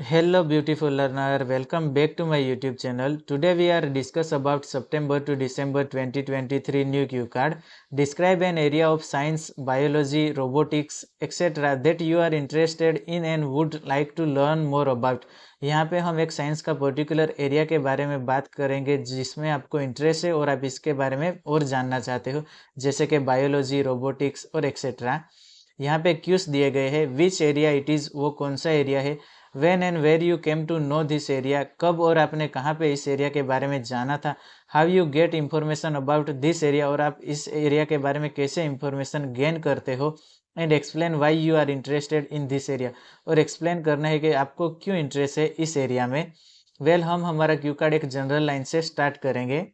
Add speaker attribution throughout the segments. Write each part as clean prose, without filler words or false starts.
Speaker 1: Hello beautiful learner, welcome back to my YouTube channel. Today we are discuss about September to December 2023 new Q card. Describe an area of science, biology, robotics, etc. that you are interested in and would like to learn more about. यहाँ पे हम एक science का particular area के बारे में बात करेंगे जिसमें आपको इंटरेस्ट है और आप इसके बारे में और जानना चाहते हो, जैसे कि बायोलॉजी, रोबोटिक्स और एक्सेट्रा। यहाँ पे क्यूज दिए गए हैं, विच एरिया इट इज़, वो कौन सा एरिया है, when and where you came to know this area, कब और आपने कहाँ पे इस एरिया के बारे में जाना था, how you get information about this area, और आप इस एरिया के बारे में कैसे इंफॉर्मेशन गेन करते हो, and explain why you are interested in this area, और एक्सप्लेन करना है कि आपको क्यों इंटरेस्ट है इस एरिया में। हम हमारा क्यू कार्ड एक जनरल लाइन से स्टार्ट करेंगे।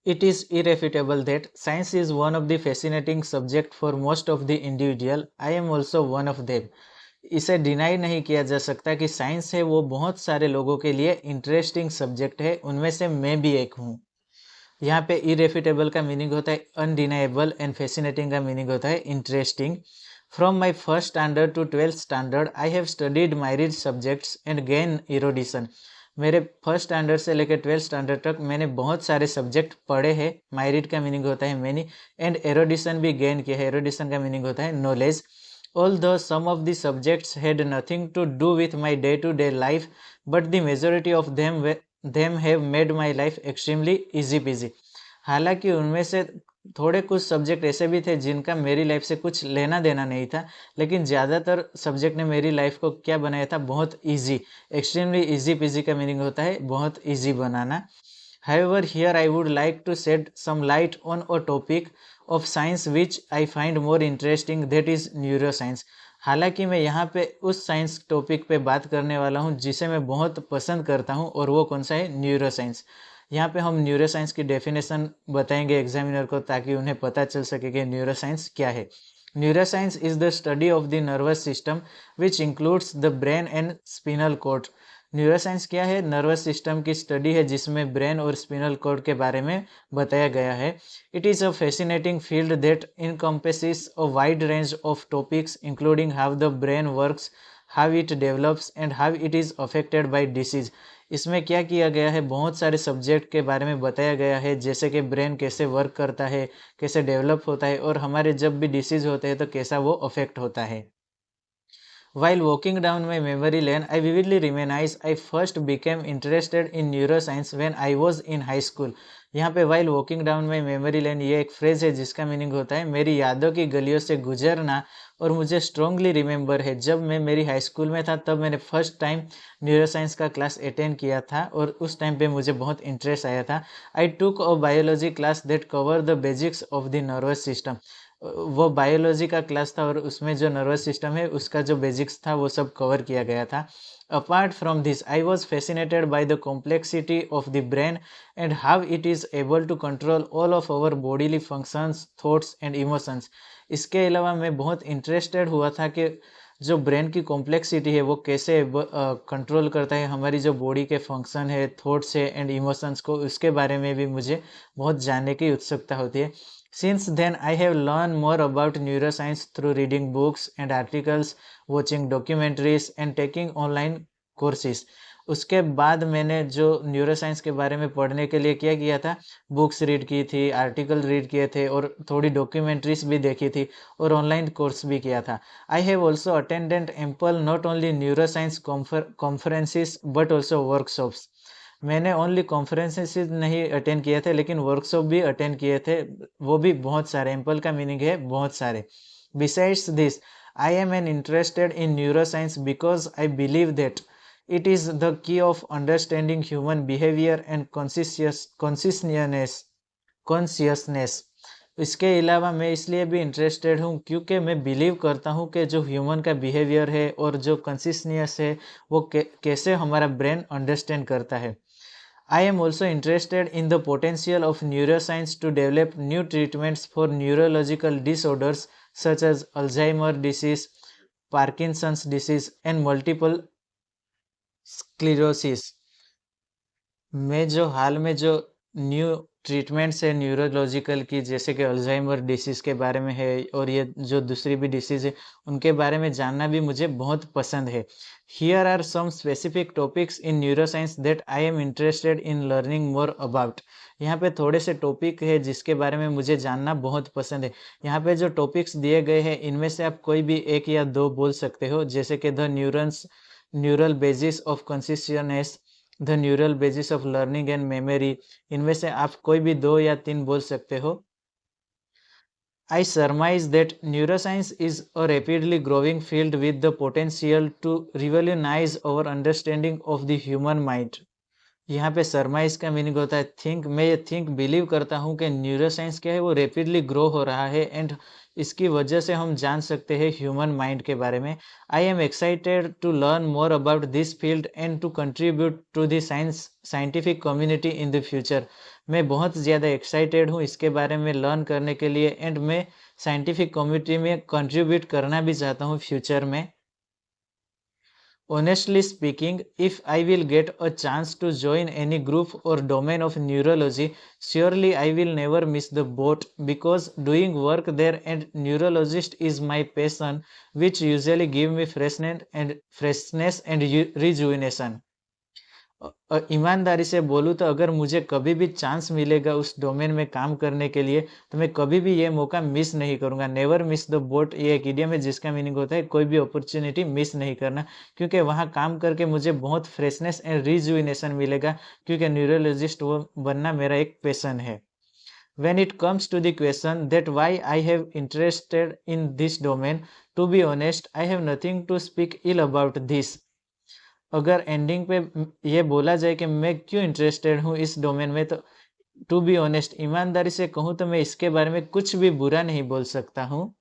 Speaker 1: It is irrefutable that science is one of the fascinating subject for most of the individual. I am also one of them. इसे डिनाई नहीं किया जा सकता कि साइंस है वो बहुत सारे लोगों के लिए इंटरेस्टिंग सब्जेक्ट है, उनमें से मैं भी एक हूँ। यहाँ पे इरेफ्यूटेबल का मीनिंग होता है अनडिनाइबल एंड फैसिनेटिंग का मीनिंग होता है interesting. From my first standard to 12th standard I have studied myriad subjects and gain erudition. मेरे फर्स्ट स्टैंडर्ड से लेकर 12th स्टैंडर्ड तक मैंने बहुत सारे सब्जेक्ट पढ़े हैं। मायरिड का मीनिंग होता है मैनी, एंड एरोडिशन भी गेन किया है। एरोडिशन का मीनिंग होता है knowledge. Although some of the subjects had nothing to do with my day-to-day life, but the majority of them have made my life extremely easy peasy. हालांकि उनमें से थोड़े कुछ सब्जेक्ट ऐसे भी थे जिनका मेरी लाइफ से कुछ लेना देना नहीं था, लेकिन ज़्यादातर सब्जेक्ट ने मेरी लाइफ को क्या बनाया था, बहुत ईजी। एक्सट्रीमली ईजी पीजी का मीनिंग होता है बहुत easy banana. However, here I would like to shed some light on a topic of science which I find more interesting, that is neuroscience. हालांकि मैं यहाँ पे उस साइंस टॉपिक पे बात करने वाला हूँ जिसे मैं बहुत पसंद करता हूँ, और वो कौन सा है, न्यूरोसाइंस। यहाँ पे हम न्यूरोसाइंस की डेफिनेशन बताएंगे एग्जामिनर को ताकि उन्हें पता चल सके कि न्यूरोसाइंस क्या है। Neuroscience is the study of the nervous system which includes the brain and spinal cord. Neuroscience क्या है, नर्वस सिस्टम की स्टडी है जिसमें ब्रेन और स्पिनल कॉर्ड के बारे में बताया गया है। It is a fascinating field that encompasses a wide range of topics including how the brain works, how it develops and how it is affected by disease. इसमें क्या किया गया है, बहुत सारे सब्जेक्ट के बारे में बताया गया है, जैसे कि ब्रेन कैसे वर्क करता है, कैसे डेवलप होता है, और हमारे जब भी डिसीज होते हैं तो कैसा वो अफेक्ट होता है। While walking down my memory lane, I vividly reminisce I first became interested in neuroscience when I was in high school. यहाँ पे while walking down my memory lane ये एक फ्रेज है जिसका मीनिंग होता है मेरी यादों की गलियों से गुजरना, और मुझे स्ट्रांगली रिमेंबर है जब मैं मेरी हाई स्कूल में था तब मैंने फर्स्ट टाइम न्यूरोसाइंस का क्लास अटेंड किया था, और उस टाइम पे मुझे बहुत इंटरेस्ट आया था। I took a biology class that cover the basics of the nervous system. वो बायोलॉजी का क्लास था और उसमें जो नर्वस सिस्टम है उसका जो बेसिक्स था वो सब कवर किया गया था। Apart from this I was fascinated by the complexity of the brain and how it is able to control all of our bodily functions, thoughts and emotions. इसके अलावा मैं बहुत इंटरेस्टेड हुआ था कि जो ब्रेन की कॉम्प्लेक्सिटी है वो कैसे कंट्रोल करता है हमारी जो बॉडी के फंक्शन है, थॉट्स है एंड इमोशंस को, उसके बारे में भी मुझे बहुत जानने की उत्सुकता होती है। Since then, I have learned more about neuroscience through reading books and articles, watching documentaries and taking online courses. उसके बाद मैंने जो न्यूरोसाइंस के बारे में पढ़ने के लिए क्या किया था, बुक्स रीड की थी, आर्टिकल रीड किए थे, और थोड़ी डॉक्यूमेंट्रीज भी देखी थी, और ऑनलाइन कोर्स भी किया था। I have also attended ample not only neuroscience conferences but also workshops. मैंने ओनली कॉन्फ्रेंसेस नहीं अटेंड किए थे लेकिन वर्कशॉप भी अटेंड किए थे, वो भी बहुत सारे। एम्पल का मीनिंग है बहुत सारे। Besides this, I am an interested in neuroscience because I believe that it is the key of understanding human behaviour and consciousness. इसके अलावा मैं इसलिए भी इंटरेस्टेड हूँ क्योंकि मैं बिलीव करता हूँ कि जो ह्यूमन का बिहेवियर है और जो कॉन्सियसनेस है वो कैसे हमारा ब्रेन अंडरस्टैंड करता है। I am also interested in the potential of neuroscience to develop new treatments for neurological disorders such as Alzheimer's disease, Parkinson's disease, and multiple sclerosis। मैं जो हाल में जो न्यू ट्रीटमेंट्स है न्यूरोलॉजिकल की, जैसे कि अल्जाइमर डिसीज़ के बारे में है और ये जो दूसरी भी डिसीज़ है उनके बारे में जानना भी मुझे बहुत पसंद है। Here are some specific topics in neuroscience that I am interested in learning more about. यहाँ पे थोड़े से टॉपिक है जिसके बारे में मुझे जानना बहुत पसंद है। यहाँ पे जो टॉपिक्स दिए गए हैं इनमें से आप कोई भी एक या दो बोल सकते हो, जैसे कि the neurons neural basis of consciousness, the neural basis of learning and memory. इनमें से आप कोई भी 2 या 3 बोल सकते हो। I surmise that neuroscience is a rapidly growing field with the potential to revolutionize our understanding of the human mind. यहाँ पे सरमाइज का मीनिंग होता है थिंक। मैं ये थिंक बिलीव करता हूँ कि न्यूरोसाइंस क्या है वो रैपिडली ग्रो हो रहा है एंड इसकी वजह से हम जान सकते हैं ह्यूमन माइंड के बारे में। I am excited to learn more about this field and to contribute to the scientific community in the future. मैं बहुत ज़्यादा एक्साइटेड हूँ इसके बारे में लर्न करने के लिए एंड मैं साइंटिफिक कम्युनिटी में कंट्रीब्यूट करना भी चाहता हूँ फ्यूचर में। Honestly speaking, if I will get a chance to join any group or domain of neurology, surely I will never miss the boat because doing work there and neurologist is my passion, which usually give me freshness and rejuvenation. ईमानदारी से बोलूँ तो अगर मुझे कभी भी chance मिलेगा उस डोमेन में काम करने के लिए तो मैं कभी भी ये मौका मिस नहीं करूँगा। नेवर मिस द बोट ये एक इडियम है जिसका मीनिंग होता है कोई भी अपॉर्चुनिटी मिस नहीं करना, क्योंकि वहाँ काम करके मुझे बहुत फ्रेशनेस एंड रिजुविनेशन मिलेगा, क्योंकि न्यूरोलॉजिस्ट वो बनना मेरा एक पैशन है। When it comes to the question that why I have interested in this domain, to be honest, I have nothing to speak ill about this. अगर एंडिंग पे ये बोला जाए कि मैं क्यों इंटरेस्टेड हूँ इस डोमेन में, तो टू बी ऑनेस्ट ईमानदारी से कहूँ तो मैं इसके बारे में कुछ भी बुरा नहीं बोल सकता हूँ।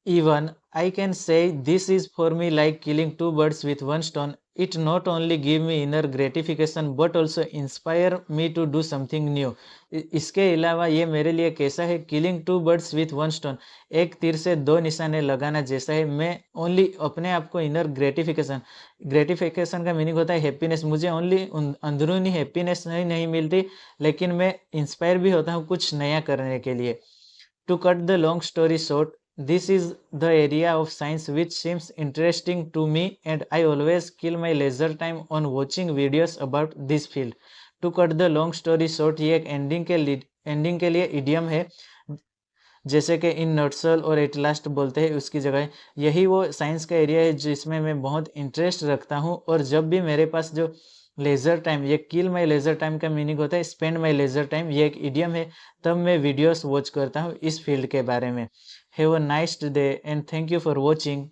Speaker 1: Even I can say this is for me like killing 2 birds with 1 stone. It not only give me inner gratification but also inspire me to do something new. इसके अलावा ये मेरे लिए कैसा है, killing 2 birds with 1 stone, एक तीर से 2 निशाने लगाना जैसा है। मैं ओनली अपने आप को इनर ग्रेटिफिकेशन का मीनिंग होता है हैप्पीनेस। मुझे ओनली अंदरूनी हैप्पीनेस नहीं मिलती, लेकिन मैं इंस्पायर भी होता हूँ कुछ नया करने के लिए। To cut the long story short, this is the area of science which seems interesting to me and I always kill my leisure time on watching videos about this field. To cut the long story short, ये एक ending के लिए idiom है, जैसे कि इन नटसल और at last बोलते हैं उसकी जगह। यही वो साइंस का एरिया है जिसमें मैं बहुत इंटरेस्ट रखता हूँ, और जब भी मेरे पास जो लेज़र टाइम, ये किल माई लेज़र टाइम का मीनिंग होता है स्पेंड माई लेज़र टाइम, ये एक इडियम है, तब मैं वीडियोस वॉच करता हूँ इस फील्ड के बारे में। Have a nice day and thank you for watching.